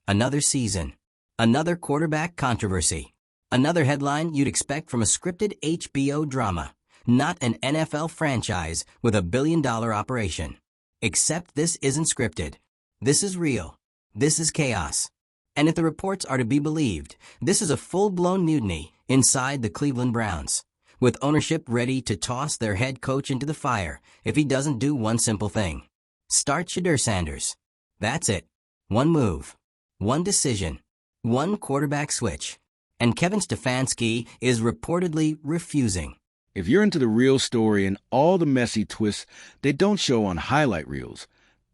Another season. Another quarterback controversy. Another headline you'd expect from a scripted HBO drama, not an NFL franchise with a billion-dollar operation. Except this isn't scripted. This is real. This is chaos. And if the reports are to be believed, this is a full-blown mutiny inside the Cleveland Browns, with ownership ready to toss their head coach into the fire if he doesn't do one simple thing. Start Shedeur Sanders. That's it. One move. One decision. One quarterback switch. And Kevin Stefanski is reportedly refusing. If you're into the real story and all the messy twists they don't show on highlight reels,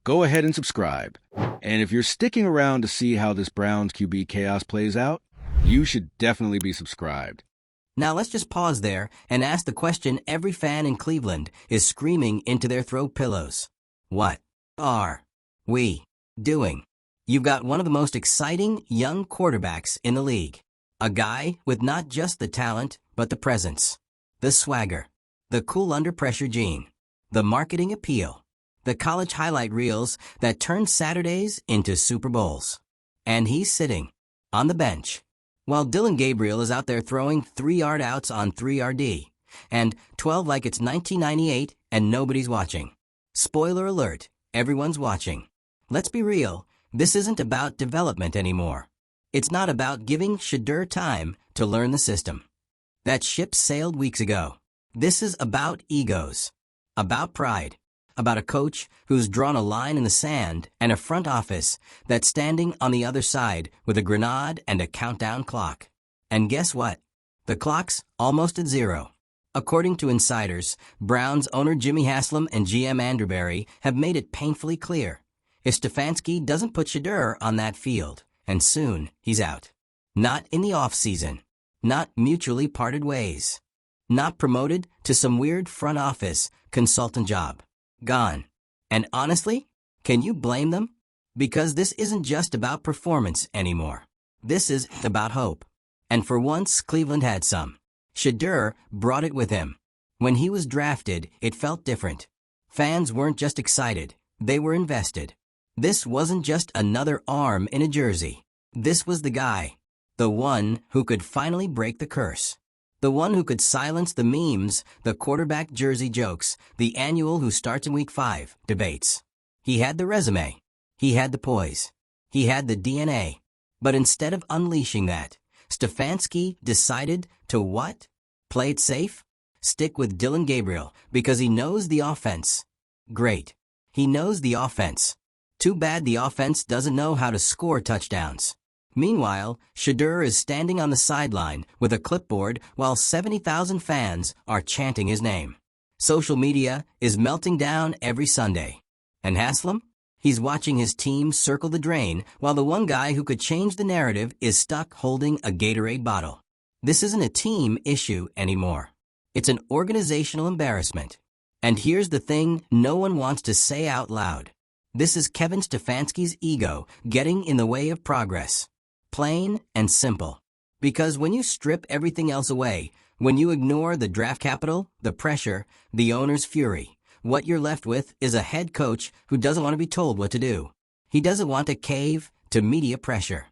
go ahead and subscribe. And if you're sticking around to see how this Browns QB chaos plays out, you should definitely be subscribed. Now let's just pause there and ask the question every fan in Cleveland is screaming into their throw pillows. What are we doing? You've got one of the most exciting young quarterbacks in the league. A guy with not just the talent, but the presence, the swagger, the cool under-pressure gene, the marketing appeal, the college highlight reels that turn Saturdays into Super Bowls. And he's sitting on the bench, while Dillon Gabriel is out there throwing 3-yard outs on 3RD, and 12 like it's 1998 and nobody's watching. Spoiler alert, everyone's watching. Let's be real, this isn't about development anymore. It's not about giving Shedeur time to learn the system. That ship sailed weeks ago. This is about egos, about pride, about a coach who's drawn a line in the sand and a front office that's standing on the other side with a grenade and a countdown clock. And guess what? The clock's almost at zero. According to insiders, Browns owner Jimmy Haslam and GM Andrew Berry have made it painfully clear. If Stefanski doesn't put Shedeur on that field, and soon he's out. Not in the offseason. Not mutually parted ways. Not promoted to some weird front office consultant job. Gone. And honestly, can you blame them? Because this isn't just about performance anymore. This is about hope. And for once, Cleveland had some. Shedeur brought it with him. When he was drafted, it felt different. Fans weren't just excited, they were invested. This wasn't just another arm in a jersey. This was the guy. The one who could finally break the curse. The one who could silence the memes, the quarterback jersey jokes, the annual who starts in week 5 debates. He had the resume. He had the poise. He had the DNA. But instead of unleashing that, Stefanski decided to what? Play it safe? Stick with Dillon Gabriel because he knows the offense. Great. He knows the offense. Too bad the offense doesn't know how to score touchdowns. Meanwhile, Shedeur is standing on the sideline with a clipboard while 70,000 fans are chanting his name. Social media is melting down every Sunday. And Haslam? He's watching his team circle the drain while the one guy who could change the narrative is stuck holding a Gatorade bottle. This isn't a team issue anymore. It's an organizational embarrassment. And here's the thing no one wants to say out loud. This is Kevin Stefanski's ego getting in the way of progress. Plain and simple. Because when you strip everything else away, when you ignore the draft capital, the pressure, the owner's fury, what you're left with is a head coach who doesn't want to be told what to do. He doesn't want to cave to media pressure.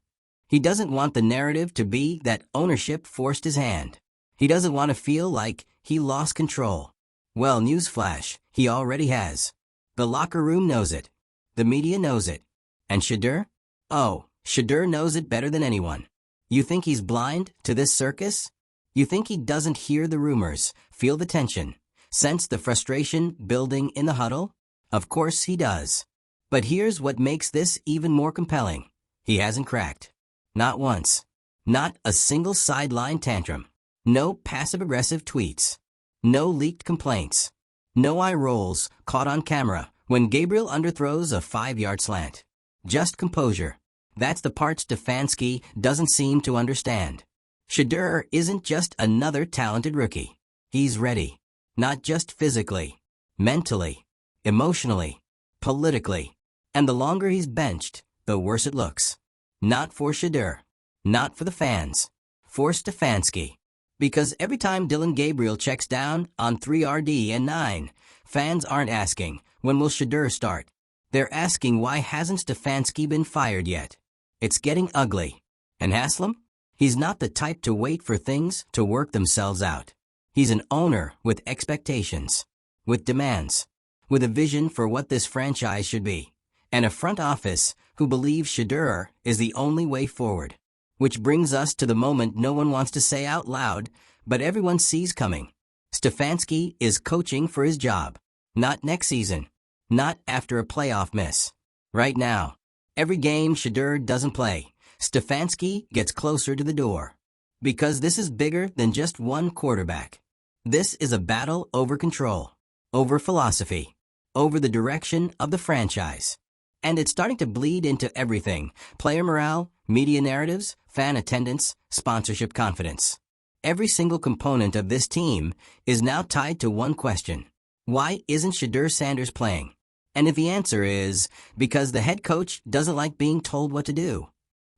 He doesn't want the narrative to be that ownership forced his hand. He doesn't want to feel like he lost control. Well, newsflash, he already has. The locker room knows it. The media knows it. And Shedeur? Oh, Shedeur knows it better than anyone. You think he's blind to this circus? You think he doesn't hear the rumors, feel the tension, sense the frustration building in the huddle? Of course he does. But here's what makes this even more compelling. He hasn't cracked. Not once. Not a single sideline tantrum. No passive-aggressive tweets. No leaked complaints. No eye rolls caught on camera when Gabriel underthrows a 5-yard slant. Just composure. That's the part Stefanski doesn't seem to understand. Shedeur isn't just another talented rookie. He's ready. Not just physically, mentally, emotionally, politically. And the longer he's benched, the worse it looks. Not for Shedeur. Not for the fans. For Stefanski. Because every time Dillon Gabriel checks down on 3RD and 9, fans aren't asking, when will Shedeur start? They're asking why hasn't Stefanski been fired yet? It's getting ugly. And Haslam? He's not the type to wait for things to work themselves out. He's an owner with expectations, with demands, with a vision for what this franchise should be, and a front office who believes Shedeur is the only way forward. Which brings us to the moment no one wants to say out loud, but everyone sees coming. Stefanski is coaching for his job. Not next season. Not after a playoff miss. Right now. Every game Shedeur doesn't play, Stefanski gets closer to the door. Because this is bigger than just one quarterback. This is a battle over control, over philosophy, over the direction of the franchise. And it's starting to bleed into everything: player morale, media narratives, fan attendance, sponsorship confidence. Every single component of this team is now tied to one question. Why isn't Shedeur Sanders playing? And if the answer is because the head coach doesn't like being told what to do,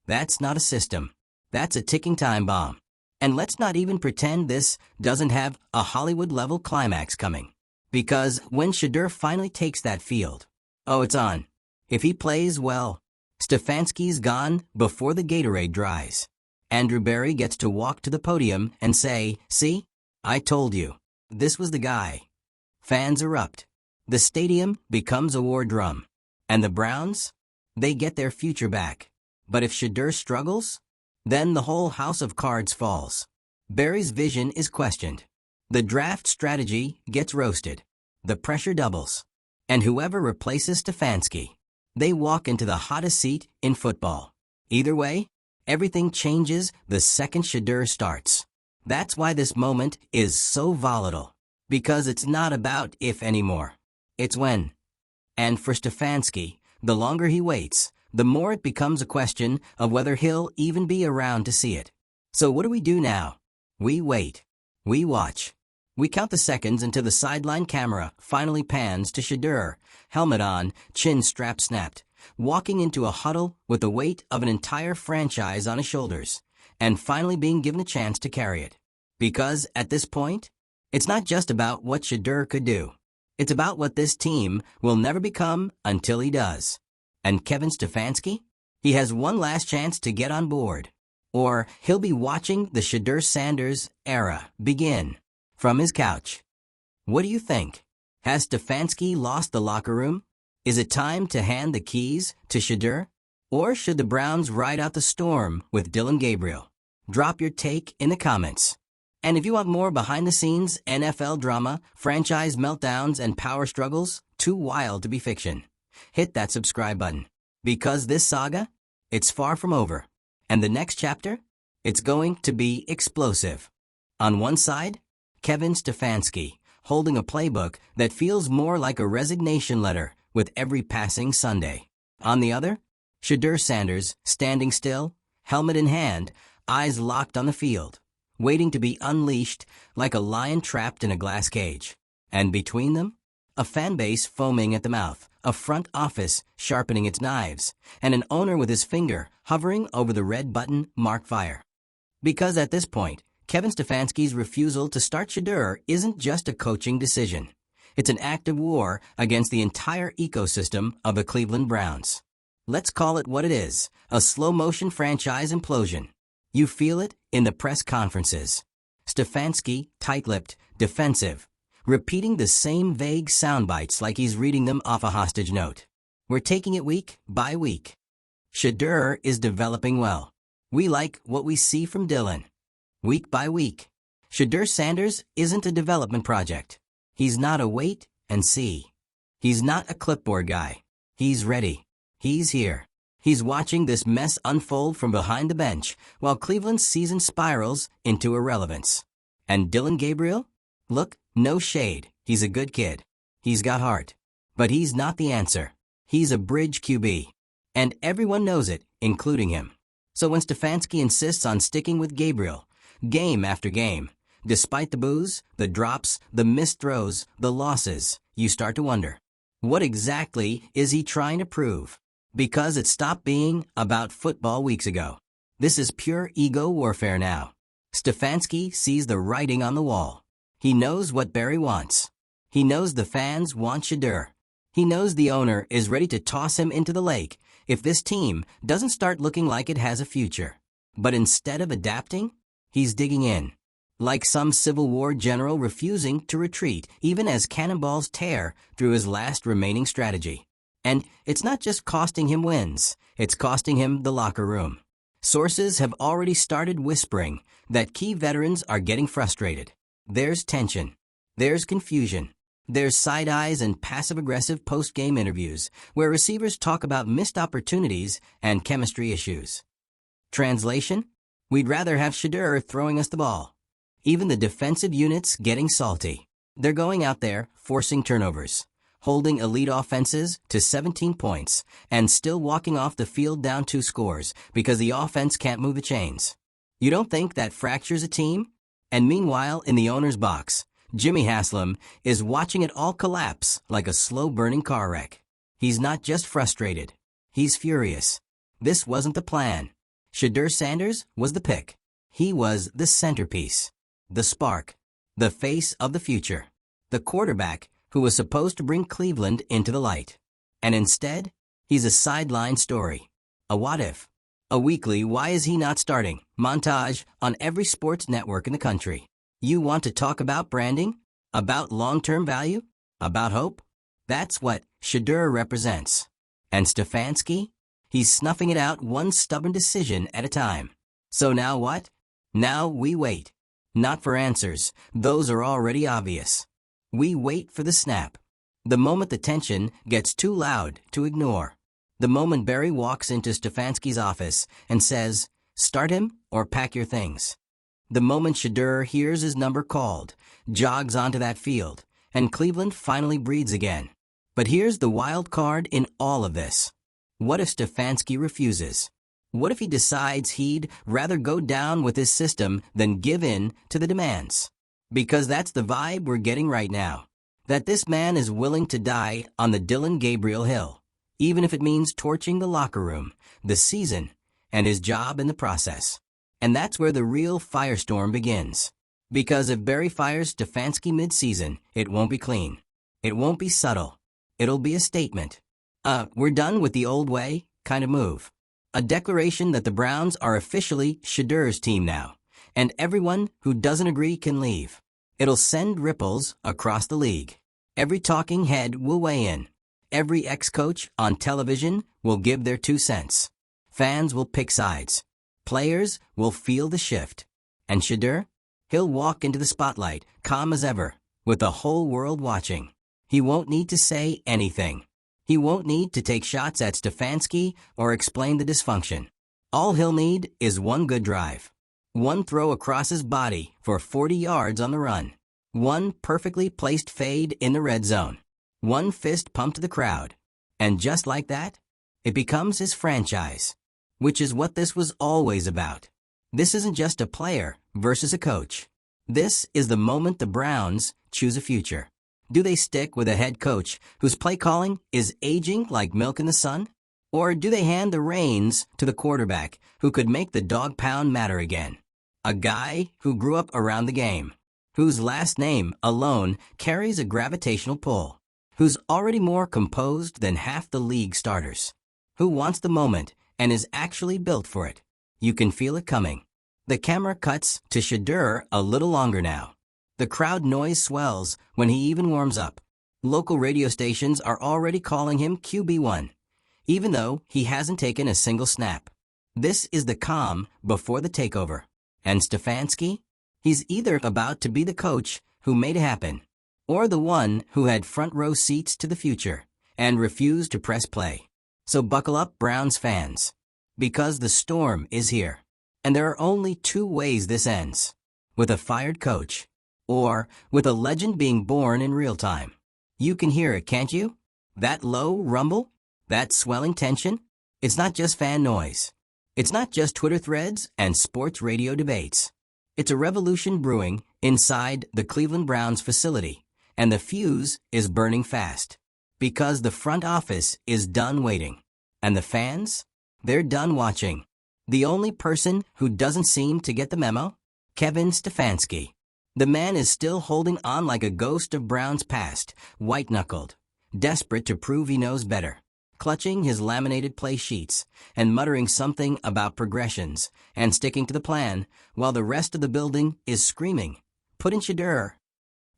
that's not a system. That's a ticking time bomb. And let's not even pretend this doesn't have a Hollywood-level climax coming. Because when Shedeur finally takes that field, oh, it's on. If he plays well, Stefanski's gone before the Gatorade dries. Andrew Berry gets to walk to the podium and say, "See? I told you. This was the guy." Fans erupt. The stadium becomes a war drum. And the Browns? They get their future back. But if Shedeur struggles, then the whole house of cards falls. Berry's vision is questioned. The draft strategy gets roasted. The pressure doubles. And whoever replaces Stefanski, they walk into the hottest seat in football. Either way, everything changes the second Shedeur starts. That's why this moment is so volatile. Because it's not about if anymore. It's when. And for Stefanski, the longer he waits, the more it becomes a question of whether he'll even be around to see it. So what do we do now? We wait. We watch. We count the seconds until the sideline camera finally pans to Shedeur, helmet on, chin strap snapped, walking into a huddle with the weight of an entire franchise on his shoulders, and finally being given a chance to carry it. Because at this point, it's not just about what Shedeur could do. It's about what this team will never become until he does. And Kevin Stefanski? He has one last chance to get on board. Or he'll be watching the Shedeur Sanders era begin from his couch. What do you think? Has Stefanski lost the locker room? Is it time to hand the keys to Shedeur? Or should the Browns ride out the storm with Dillon Gabriel? Drop your take in the comments. And if you want more behind-the-scenes NFL drama, franchise meltdowns, and power struggles too wild to be fiction, hit that subscribe button. Because this saga, it's far from over. And the next chapter, it's going to be explosive. On one side, Kevin Stefanski, holding a playbook that feels more like a resignation letter with every passing Sunday. On the other, Shedeur Sanders, standing still, helmet in hand, eyes locked on the field, waiting to be unleashed like a lion trapped in a glass cage. And between them, a fan base foaming at the mouth, a front office sharpening its knives, and an owner with his finger hovering over the red button marked fire. Because at this point, Kevin Stefanski's refusal to start Shedeur isn't just a coaching decision. It's an act of war against the entire ecosystem of the Cleveland Browns. Let's call it what it is, a slow-motion franchise implosion. You feel it in the press conferences. Stefanski, tight-lipped, defensive, repeating the same vague sound bites like he's reading them off a hostage note. We're taking it week by week. Shedeur is developing well. We like what we see from Dillon. Week by week. Shedeur Sanders isn't a development project. He's not a wait and see. He's not a clipboard guy. He's ready. He's here. He's watching this mess unfold from behind the bench while Cleveland's season spirals into irrelevance. And Dillon Gabriel? Look, no shade. He's a good kid. He's got heart. But he's not the answer. He's a bridge QB. And everyone knows it, including him. So when Stefanski insists on sticking with Gabriel, game after game, despite the boos, the drops, the missed throws, the losses, you start to wonder, what exactly is he trying to prove? Because it stopped being about football weeks ago. This is pure ego warfare now. Stefanski sees the writing on the wall. He knows what Berry wants. He knows the fans want Shedeur. He knows the owner is ready to toss him into the lake if this team doesn't start looking like it has a future. But instead of adapting, he's digging in. Like some Civil War general refusing to retreat even as cannonballs tear through his last remaining strategy. And it's not just costing him wins, it's costing him the locker room. Sources have already started whispering that key veterans are getting frustrated. There's tension. There's confusion. There's side eyes and passive-aggressive post-game interviews where receivers talk about missed opportunities and chemistry issues. Translation? We'd rather have Shedeur throwing us the ball. Even the defensive unit's getting salty. They're going out there, forcing turnovers, holding elite offenses to 17 points, and still walking off the field down 2 scores because the offense can't move the chains. You don't think that fractures a team? And meanwhile, in the owner's box, Jimmy Haslam is watching it all collapse like a slow-burning car wreck. He's not just frustrated. He's furious. This wasn't the plan. Shedeur Sanders was the pick. He was the centerpiece, the spark, the face of the future, the quarterback who was supposed to bring Cleveland into the light. And instead, he's a sideline story, a what if, a weekly why is he not starting montage on every sports network in the country. You want to talk about branding, about long-term value, about hope? That's what Shedeur represents. And Stefanski? He's snuffing it out one stubborn decision at a time. So now what? Now we wait. Not for answers. Those are already obvious. We wait for the snap. The moment the tension gets too loud to ignore. The moment Barry walks into Stefanski's office and says, "Start him or pack your things." The moment Shedeur hears his number called, jogs onto that field, and Cleveland finally breathes again. But here's the wild card in all of this. What if Stefanski refuses? What if he decides he'd rather go down with his system than give in to the demands? Because that's the vibe we're getting right now. That this man is willing to die on the Dylan Gabriel Hill, even if it means torching the locker room, the season, and his job in the process. And that's where the real firestorm begins. Because if Barry fires Stefanski mid-season, it won't be clean. It won't be subtle. It'll be a statement. We're done with the old way kind of move. A declaration that the Browns are officially Shedeur's team now, and everyone who doesn't agree can leave. It'll send ripples across the league. Every talking head will weigh in. Every ex-coach on television will give their 2 cents. Fans will pick sides. Players will feel the shift. And Shedeur? He'll walk into the spotlight, calm as ever, with the whole world watching. He won't need to say anything. He won't need to take shots at Stefanski or explain the dysfunction. All he'll need is one good drive. One throw across his body for 40 yards on the run. One perfectly placed fade in the red zone. One fist pump to the crowd. And just like that, it becomes his franchise. Which is what this was always about. This isn't just a player versus a coach. This is the moment the Browns choose a future. Do they stick with a head coach whose play calling is aging like milk in the sun? Or do they hand the reins to the quarterback who could make the dog pound matter again? A guy who grew up around the game, whose last name alone carries a gravitational pull, who's already more composed than half the league starters, who wants the moment and is actually built for it. You can feel it coming. The camera cuts to Shedeur a little longer now. The crowd noise swells when he even warms up. Local radio stations are already calling him QB1, even though he hasn't taken a single snap. This is the calm before the takeover. And Stefanski? He's either about to be the coach who made it happen, or the one who had front row seats to the future and refused to press play. So buckle up, Browns fans, because the storm is here. And there are only 2 ways this ends. With a fired coach, or with a legend being born in real time. You can hear it, can't you? That low rumble? That swelling tension? It's not just fan noise. It's not just Twitter threads and sports radio debates. It's a revolution brewing inside the Cleveland Browns facility, and the fuse is burning fast. Because the front office is done waiting. And the fans? They're done watching. The only person who doesn't seem to get the memo? Kevin Stefanski. The man is still holding on like a ghost of Brown's past, white-knuckled, desperate to prove he knows better. clutching his laminated play sheets and muttering something about progressions and sticking to the plan while the rest of the building is screaming, "Put in Shedeur."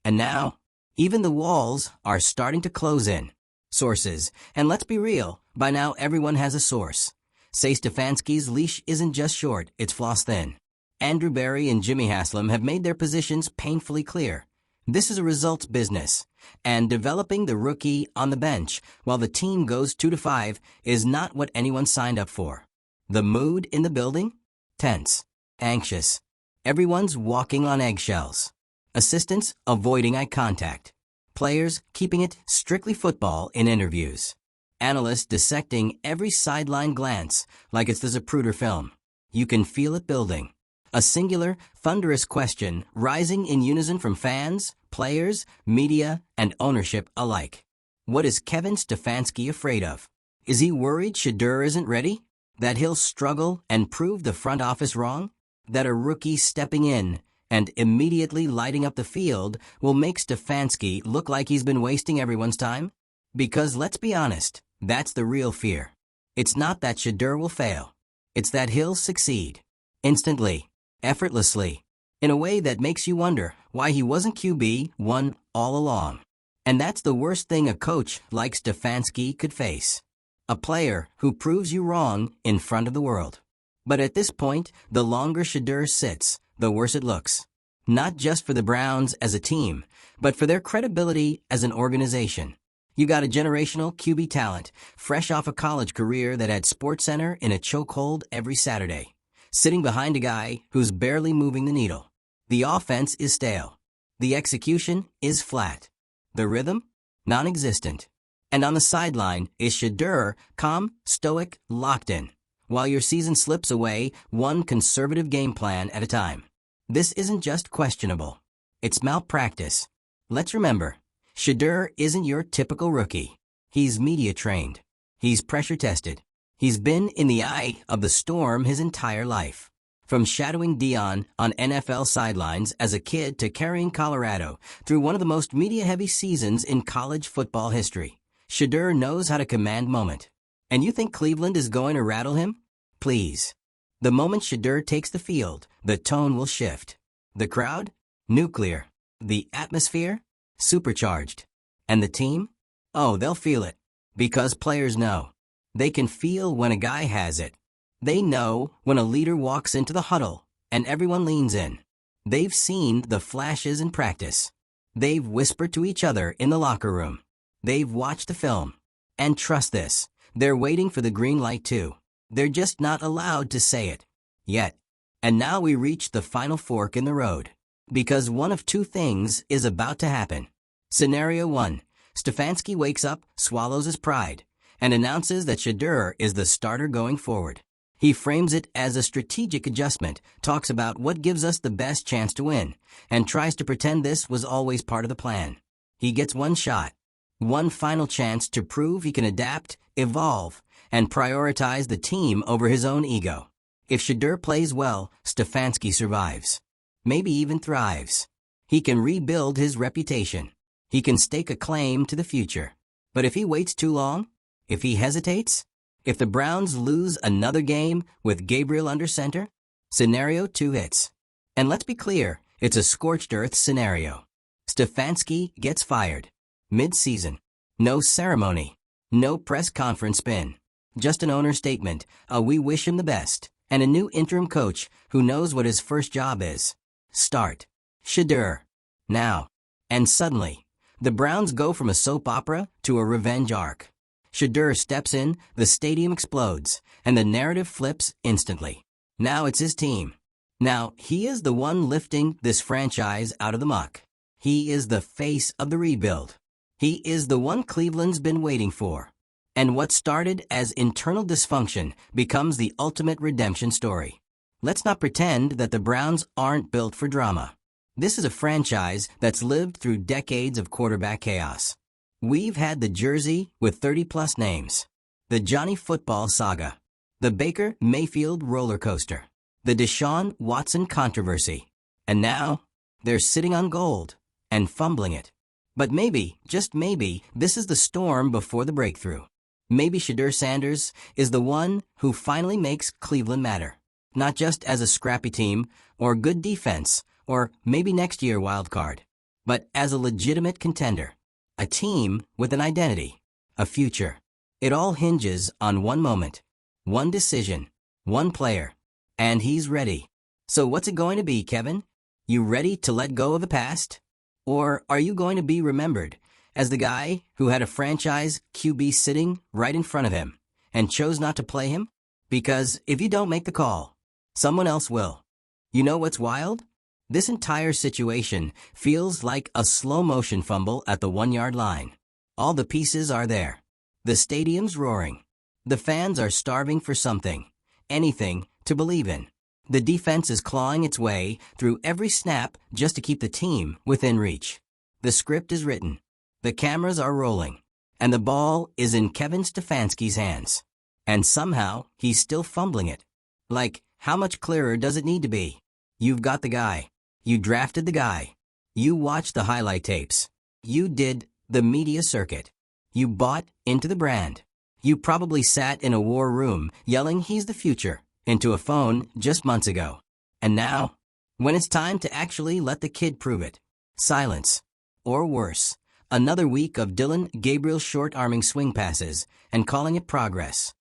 And now, even the walls are starting to close in. Sources, and let's be real, by now everyone has a source. Say Stefanski's leash isn't just short, it's floss thin. Andrew Barry and Jimmy Haslam have made their positions painfully clear. This is a results business, and developing the rookie on the bench while the team goes 2-5 is not what anyone signed up for. The mood in the building? Tense, anxious. Everyone's walking on eggshells. Assistants avoiding eye contact. Players keeping it strictly football in interviews. Analysts dissecting every sideline glance like it's the Zapruder film. You can feel it building. A singular, thunderous question rising in unison from fans, players, media, and ownership alike. What is Kevin Stefanski afraid of? Is he worried Shedeur isn't ready? That he'll struggle and prove the front office wrong? That a rookie stepping in and immediately lighting up the field will make Stefanski look like he's been wasting everyone's time? Because let's be honest, that's the real fear. It's not that Shedeur will fail. It's that he'll succeed. Instantly. Effortlessly. In a way that makes you wonder why he wasn't QB1 all along. And that's the worst thing a coach like Stefanski could face. A player who proves you wrong in front of the world. But at this point, the longer Shedeur sits, the worse it looks. Not just for the Browns as a team, but for their credibility as an organization. You got a generational QB talent, fresh off a college career that had SportsCenter in a chokehold every Saturday, sitting behind a guy who's barely moving the needle. The offense is stale. The execution is flat. The rhythm? Non-existent. And on the sideline is Shedeur, calm, stoic, locked in, while your season slips away one conservative game plan at a time. This isn't just questionable. It's malpractice. Let's remember, Shedeur isn't your typical rookie. He's media trained. He's pressure tested. He's been in the eye of the storm his entire life. From shadowing Dion on NFL sidelines as a kid to carrying Colorado through one of the most media-heavy seasons in college football history, Shedeur knows how to command moment. And you think Cleveland is going to rattle him? Please. The moment Shedeur takes the field, the tone will shift. The crowd? Nuclear. The atmosphere? Supercharged. And the team? Oh, they'll feel it. Because players know. They can feel when a guy has it. They know when a leader walks into the huddle and everyone leans in. They've seen the flashes in practice. They've whispered to each other in the locker room. They've watched the film. And trust this, they're waiting for the green light too. They're just not allowed to say it. Yet. And now we reach the final fork in the road. Because one of two things is about to happen. Scenario 1. Stefanski wakes up, swallows his pride, and announces that Shedeur is the starter going forward. He frames it as a strategic adjustment, talks about what gives us the best chance to win, and tries to pretend this was always part of the plan. He gets one shot, one final chance to prove he can adapt, evolve, and prioritize the team over his own ego. If Shedeur plays well, Stefanski survives. Maybe even thrives. He can rebuild his reputation. He can stake a claim to the future. But if he waits too long, if he hesitates, if the Browns lose another game with Gabriel under center, scenario 2 hits. And let's be clear, it's a scorched earth scenario. Stefanski gets fired. Mid-season. No ceremony. No press conference spin. Just an owner statement, a "we wish him the best," and a new interim coach who knows what his first job is. Start. Shedeur. Now. And suddenly, the Browns go from a soap opera to a revenge arc. Shedeur steps in, the stadium explodes, and the narrative flips instantly. Now it's his team. Now he is the one lifting this franchise out of the muck. He is the face of the rebuild. He is the one Cleveland's been waiting for. And what started as internal dysfunction becomes the ultimate redemption story. Let's not pretend that the Browns aren't built for drama. This is a franchise that's lived through decades of quarterback chaos. We've had the jersey with 30-plus names, the Johnny Football saga, the Baker Mayfield roller coaster, the Deshaun Watson controversy, and now they're sitting on gold and fumbling it. But maybe, just maybe, this is the storm before the breakthrough. Maybe Shedeur Sanders is the one who finally makes Cleveland matter. Not just as a scrappy team, or good defense, or maybe next year wild card, but as a legitimate contender. A team with an identity, a future. It all hinges on one moment, one decision, one player, and he's ready. So what's it going to be, Kevin? You ready to let go of the past? Or are you going to be remembered as the guy who had a franchise QB sitting right in front of him and chose not to play him? Because if you don't make the call, someone else will. You know what's wild? This entire situation feels like a slow-motion fumble at the 1-yard line. All the pieces are there. The stadium's roaring. The fans are starving for something, anything to believe in. The defense is clawing its way through every snap just to keep the team within reach. The script is written. The cameras are rolling. And the ball is in Kevin Stefanski's hands. And somehow, he's still fumbling it. Like, how much clearer does it need to be? You've got the guy. You drafted the guy. You watched the highlight tapes. You did the media circuit. You bought into the brand. You probably sat in a war room yelling he's the future into a phone just months ago. And now, when it's time to actually let the kid prove it, silence. Or worse, another week of Dylan Gabriel's short-arming swing passes and calling it progress.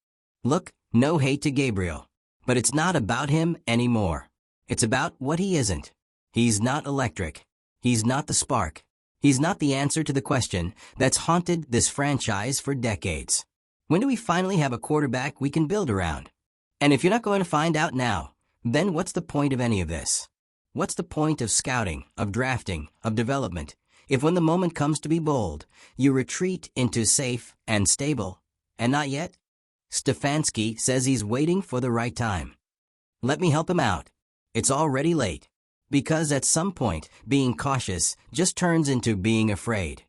Look, no hate to Gabriel, but it's not about him anymore. It's about what he isn't. He's not electric. He's not the spark. He's not the answer to the question that's haunted this franchise for decades. When do we finally have a quarterback we can build around? And if you're not going to find out now, then what's the point of any of this? What's the point of scouting, of drafting, of development, if when the moment comes to be bold, you retreat into safe and stable, and not yet? Stefanski says he's waiting for the right time. Let me help him out. It's already late. Because at some point, being cautious just turns into being afraid.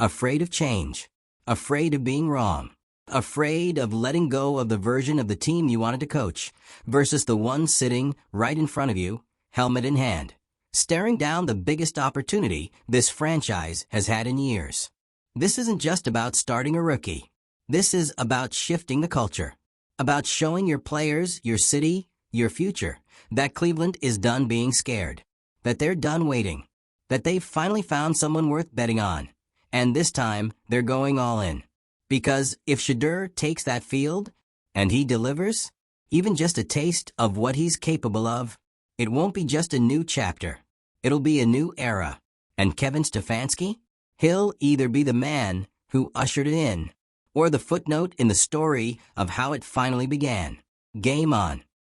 Afraid of change. Afraid of being wrong. Afraid of letting go of the version of the team you wanted to coach versus the one sitting right in front of you, helmet in hand, staring down the biggest opportunity this franchise has had in years. This isn't just about starting a rookie. This is about shifting the culture. About showing your players, your city, your future, that Cleveland is done being scared, that they're done waiting, that they've finally found someone worth betting on, and this time they're going all in. Because if Shedeur takes that field, and he delivers, even just a taste of what he's capable of, it won't be just a new chapter. It'll be a new era. And Kevin Stefanski? He'll either be the man who ushered it in, or the footnote in the story of how it finally began. Game on.